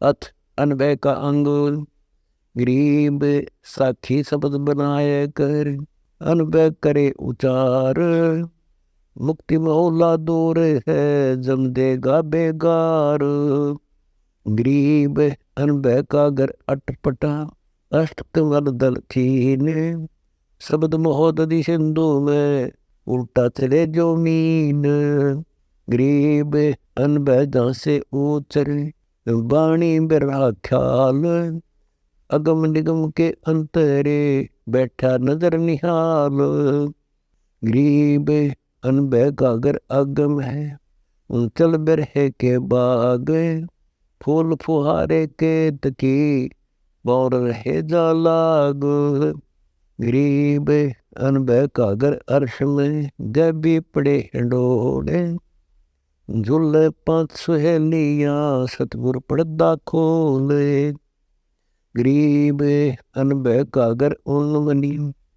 अथ अनबह का अंगुल। गरीब साखी शब्द बनाए कर, अनबह करे उचार। मुक्ति मोहला दूर है, जम देगा बेगार। गरीब अनबह का घर अटपटा, अष्ट कमर दल खीन। शब्द महोदधि सिंधु में, उल्टा चले जो मीन। गरीब अनबह जहाँ से उचरे, वाणी बिरहा ख्याल। अगम निगम के अंतरे, बैठा नजर निहाल। गरीब अनबह का घर अगम है, चल बिरहे के बाग। फूल फुहारे के तकी, बौर रहे जा लाग। गरीब अनबह का घर अर्श में, जब भी पड़े हिंडोले। झूले पांच सुहेलियां, सतगुर पर्दा खोले। गरीब अनबह का घर उनमनी,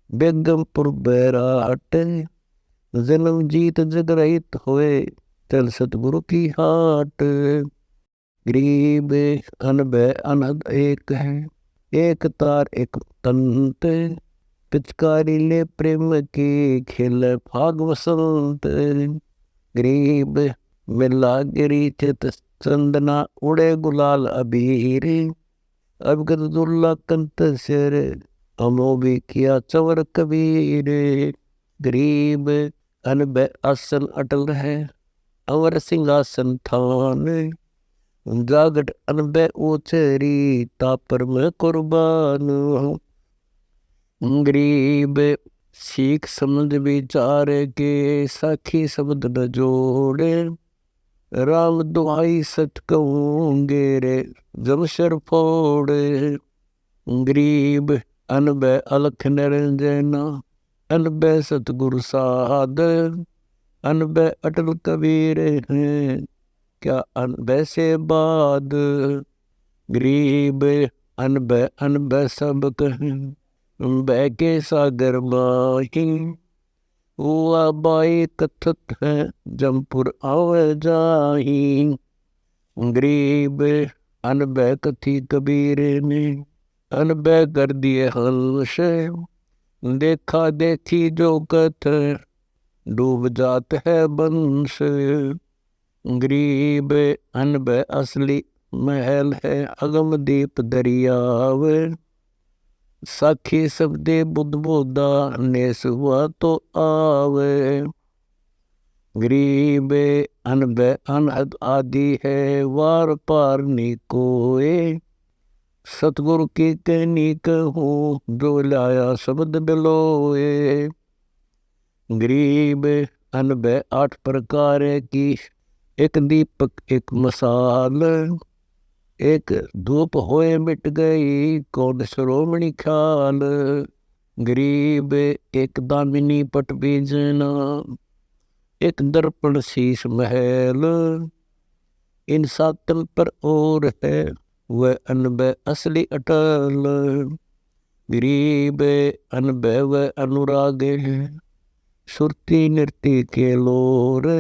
बेगमपुर बैराट। जन्म जीत जगरहित होए, चल सतगुरु की हाट। गरीब अनबह अनहद एक है, एक तार एक तंत। पिचकारी ले प्रेम की, खेल फाग वसंत। गरीब मिला गिरी चित चंदना, उड़े गुलाल अबीर। अबगद दुल्ला कंत सिर, अमो भी किया चवर कबीर। गरीब अनबह आसन अटल है, अवर सिंहासन थान। जागट अनबह उचरी, तापर में कुर्बान। गरीब सीख समझ विचार के, साखी शब्द न जोड़े। राम दुहाई सच कहूँगे रे, जमशर फोड़े। गरीब अनबह अलख निरंजना, अनबह सतगुरु साध। अनबह अटल कबीर हैं, क्या अनबह से बाद। गरीब अनबह अनबह सब कहें, बह के सागर माही। हुआ बाई कथत है, जमपुर आवे जाही। गरीब अनबह कथी कबीर ने, अनबह कर दिए हंस। देखा देखी जो कथ, डूब जात है बंश। गरीब अनबह असली महल है, अगम दीप दरियाव। साखी शब्दे बुद्ध बोधा, नेस हुआ तो आवे। गरीब अनबह अनहद आदि है, वार पार नी कोए। सतगुरु की कहनी कहूँ, जो लाया शब्द बिलोए। गरीब अनबह आठ प्रकार की, एक दीपक एक मसाल। एक धूप होए मिट गई, कौन श्रोमणी ख्याल। गरीब एक दामिनी पट बीजना, एक दर्पण शीश महल। इन सातल पर और है, वह अनबह असली अटल। गरीब अनबह वह अनुराग है, सुरती नृत्य के लोर।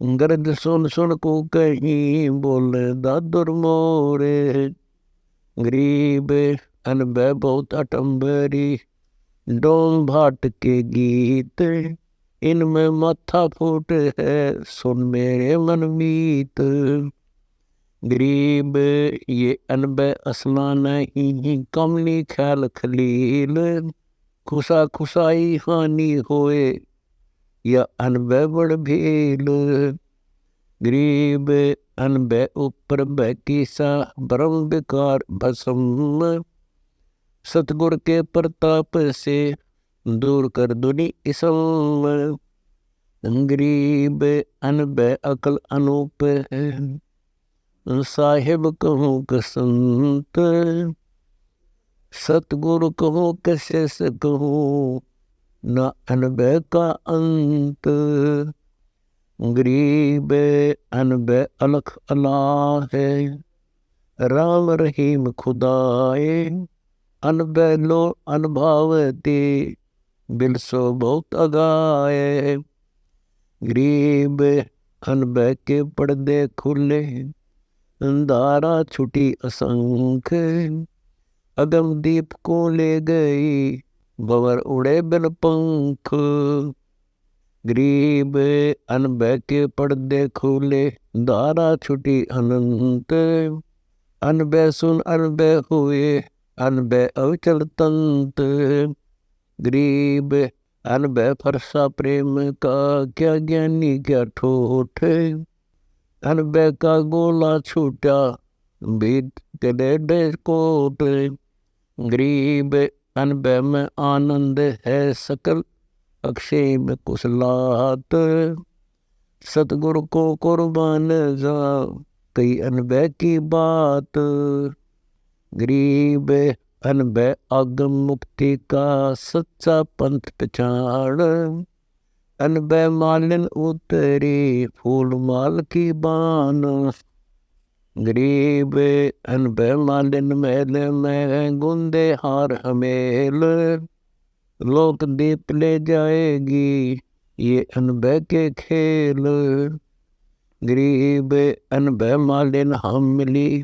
गरज सुन सुन को कहीं, बोले दादुर मोरे। गरीब अनबह बहुत अटम्बरी, डोम भाट के गीत। इनमें माथा फूट है, सुन मेरे मन मीत। गरीब ये अनबह असला नहीं, कमली ख्याल खलील। खुशा खुशाई हानि होए, या अनबह बड़ भील। गरीब अनबह ऊपर बह की सा, ब्रह्म विकार भस्म। सतगुर के प्रताप से, दूर कर दुनि इसम। गरीब अनबह अकल अनूप है, साहिब कहूँ कसंत। सतगुरु कहूँ कशेष कहूँ, न अनबह का अंत। गरीब अनबह अलख अल्लाह है, राम रहीम खुदाए। अनबह लो अनभावती, बिलसो बहुत अगाए। गरीब अनबह के पर्दे खुले, धारा छुटी असंख, अगम दीप को ले गई, भंवर उड़े बिन पंख। गरीब अनबह के पर्दे खुले, धारा छुटी अनंत, अनबह सुन अनबह हुए, अनबह अविचल तंत। गरीब अनबह फरसा प्रेम का, क्या ज्ञानी क्या ठोठ, अनबह का गोला छूटा, बीत के डेढ़ कोट। गरीब अनबह में आनंद है सकल, अक्षय में कुशलात, सतगुरु को कुर्बान जा, कई अनबह की बात। गरीब अनबह आगम मुक्ति का, सच्चा पंथ पहचान, अनबह मालिन उतरी, फूल माल की बान। गरीब अनबह मालिन मैल में, गुंदे हार हमेल, लोक दीप ले जाएगी, ये अनबह के खेल। गरीब अनबह मालिन हम मिली,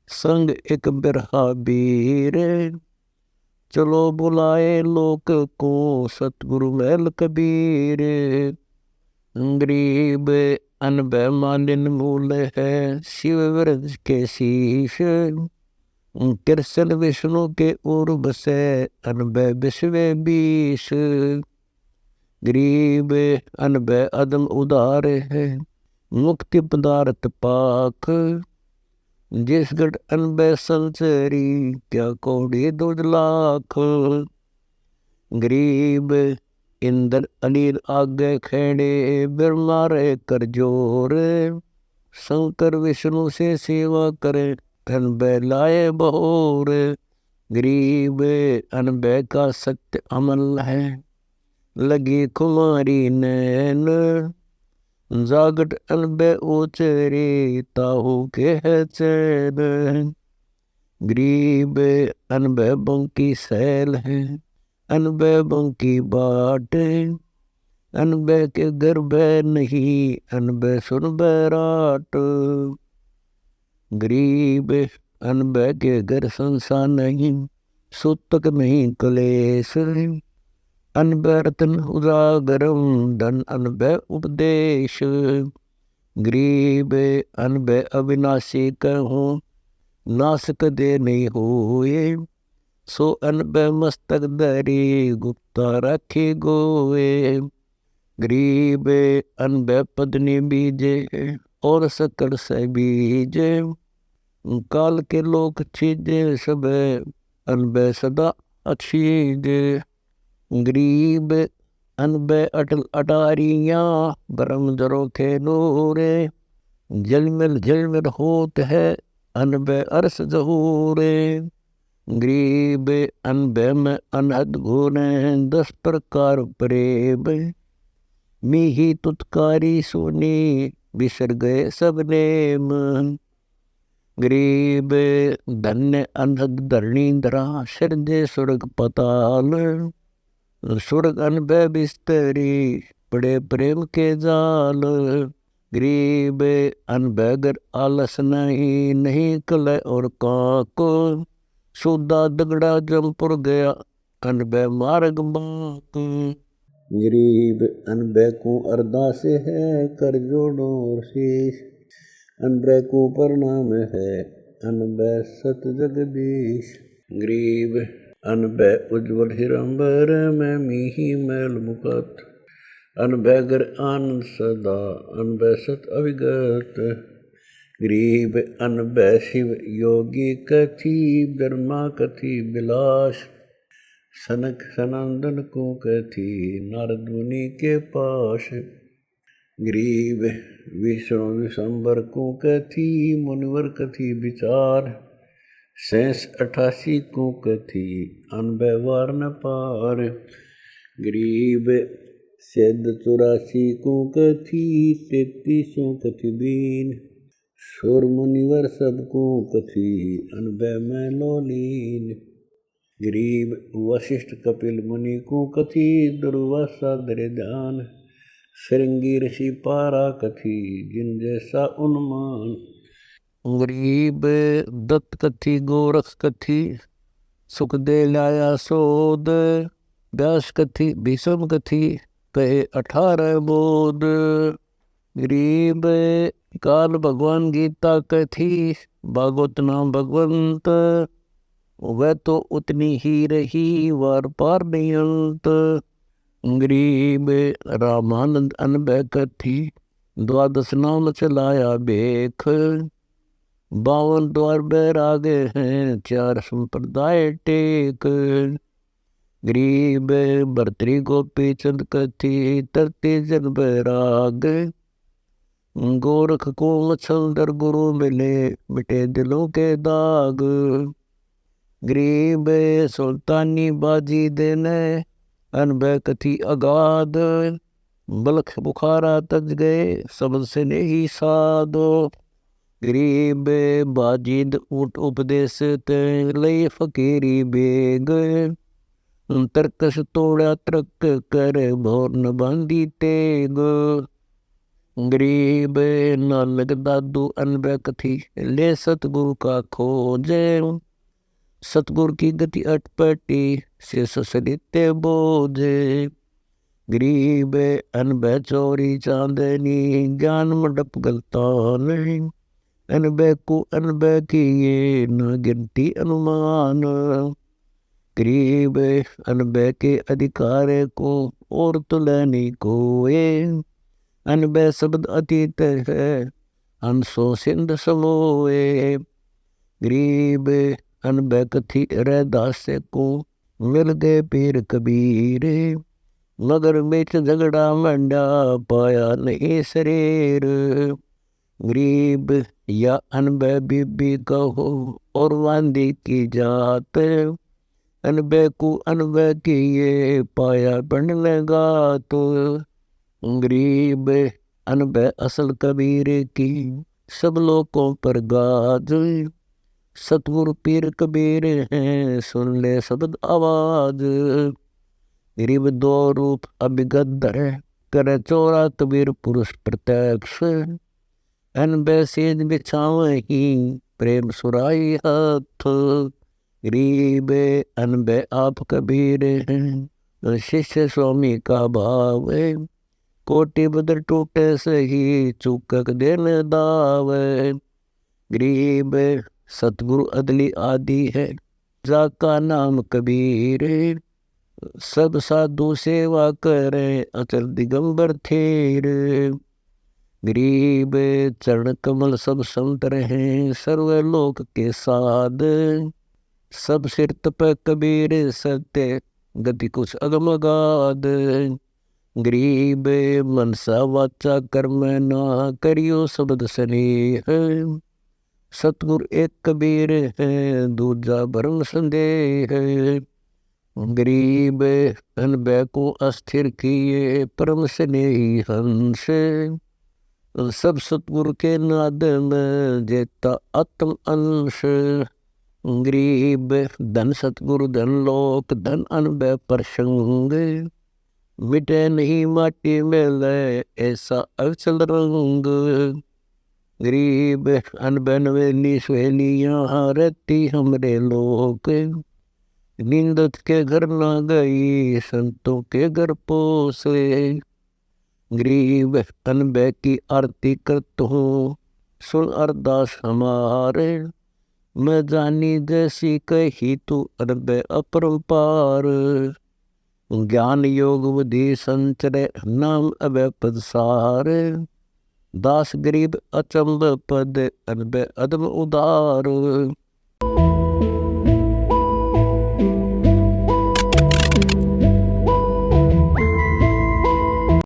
संग एक बिरहा बीर, चलो बुलाए लोक को, सतगुरु महल कबीर। गरीब अनबह मालिन मूल है, शिव व्रज के शीश, कृष्ण विष्णु के उर्ब से, अनबह विश्व बीश। गरीब अनबह अदम उदार है, मुक्ति पदार्थ पाक, जिस गढ़ अनबह संचरी, क्या कौड़ी 2 लाख। गरीब इंद्र अनिल आगे खेड़े, ब्रह्मा रे कर जोर, शंकर विष्णु से सेवा करे, अनबह लाए बहोर। गरीब अनबह का सत्य अमल है, लगी कुमारी नैन, जागट अनबह उचरी, ताहू के है चैन। गरीब अनबह बंकी सैल है, अनबह बंकी बाट, अनबह के गर्भ नहीं, अनबह सुन बैराट। गरीब अनबह के घर संसार नहीं, सूतक नहीं कलेश, अनबह रतन उजागरम, धन अनबह उपदेश। गरीब अनबह अविनाशी कहूँ, नासक दे नहीं होए, सो अनबह मस्तक धरी, गुप्ता रखी गोए। गरीब अनबह पत्नी बीजे, और सकल से बीजे, काल के लोक चीजे सब, अनबह सदा अच्छी जे। गरीब अनबह अटल अटारियाँ, ब्रह्म जरो के नूरे, झलमिल होत है, अनबह अरस जहूरे। गरीब अनबह में अनहद गुण, 10 प्रकार प्रेम, मीही तुतकारी सुनी, बिसर गए सब नेम। गरीब धन्य अनहद धरणी धरा, सिरजे स्वर्ग पताल, स्वर्ग अनबह बिस्तरी, पड़े प्रेम के जाल। गरीब अनबह गर आलस नहीं, नहीं कलह और काको, सूदा दगड़ा जमपुर गया, अनबह मार्ग बाक। गरीब अनबह को अरदास है, कर जोड़ो और शीश, अनबह को प्रणाम है, अनबह सत जगदीश। गरीब अनबह उज्ज्वल हिरंबर में, मीही मैल मुकत, अनबह गर आनंद सदा, अनबह सत अविगत। गरीब अनबह शिव योगी कथी, ब्रह्मा कथी बिलास, सनक सनंदन को कथी, नारद मुनि के पास। गरीब विष्णु विशंबर को कथी, मुनिवर कथी विचार, 88 को कथी, अनबह वार न पार। गरीब सिद्ध 84 को कथी, 33 कथी बीन, सुर मुनिवर सबको कथी, अनबह में लोलीन। गरीब वशिष्ठ कपिल मुनि को कथी, दुर्वासा दरे ध्यान, श्रृंगी ऋषि पारा कथी, जिन जैसा उन्मान। गरीब दत्त कथी गोरख कथी, सुख दे लाया सोद, व्यास कथी भीषम कथी, कहे 18 बोध। गरीब काल भगवान गीता कथी, भागवत नाम भगवंत, वह तो उतनी ही रही वार पार नहीं अंत। गरीब रामानंद अनबह कथी, द्वादश नाम चलाया बेख, 52 द्वार बैरागे हैं, 4 संप्रदाय टेक। गरीब भर्तरी गोपी चंद कथी, तरती जन बैराग, गोरख को मच्छलदर गुरु मिले, मिटे दिलों के दाग। गरीब सुल्तानी बाजी देने, अनबह कथी अगाध, बलख बुखारा तज गए, सबद से नहीं साधो। गरीब बाजिद ऊट उपदेश ते, लई फकीरी बेग, तरकस तोड़ा तरक कर, भोर न बांधी तेग। गरीब नानक दादू अनबह कथी, ले सतगुरु का खोजे, सतगुरु की गति अटपटी, से ससरिते बोझे। गरीब अनबह चोरी चांदनी, ज्ञान मंडप गलतान, अनबह को अनबह किए, न गिनती अनुमान। गरीब अनबह के अधिकार को, और तुलनी कोए, अनबह शब्द अतीत है, अंशो सिंध समोए। गरीब अनबह कथी रैदास को, मिल गए पीर कबीर, मगर बेच झगड़ा मंडा, पाया नहीं शरीर। गरीब या अनबह बीबी कहो, और वांदी की जात, अनबह को अनबह किए, पाया बनने गात। गरीब अनबह असल कबीर की, सब लोगों पर गाज, सतगुरु पीर कबीर हैं, सुन ले शब्द आवाज। गरीब 2 रूप अभिगत है, करे चोरा कबीर पुरुष प्रत्यक्ष, अनबह सेज बिछावही, प्रेम सुराई हाथ। गरीब अनबह आप कबीर हैं, शिष्य स्वामी का भाव, कोटि बदर टूटे सही, चूकक देने दावे। गरीब सतगुरु अदली आदि है, जाका नाम कबीर, सब साधु सेवा करे, अचल दिगंबर थेर। गरीब चरण कमल सब संत रहे, सर्वलोक के साध, सब सिर तप कबीर सत्य, गति कुछ अगम अगाध। गरीब मनसा वाचा कर्म ना, करियो शब्द स्नेह, सतगुरु एक कबीर है, दूजा भरम संदेह। गरीब अनबह को अस्थिर किए, परम स्नेही हंस, सब सतगुरु के नाद में, जेता आत्म अंश। गरीब धन सतगुरु धन लोक, धन अनबह प्रसंग, मिटे नहीं माटी में ले, ऐसा अचल रंग। गरीब अनबह नवेली सहेलियाँ, रहती हमरे लोक, नींदत के घर ना गई, संतों के घर पोसे। गरीब अनबह की आरती करत हूँ, सुन अरदास हमारे, मैं जानी जैसी कही तू अनबह अपरंपार। ज्ञान योग बुद्धि संचरे, नाम अभय पद सार, दास गरीब अचंब पद, अनबह अदम उदार।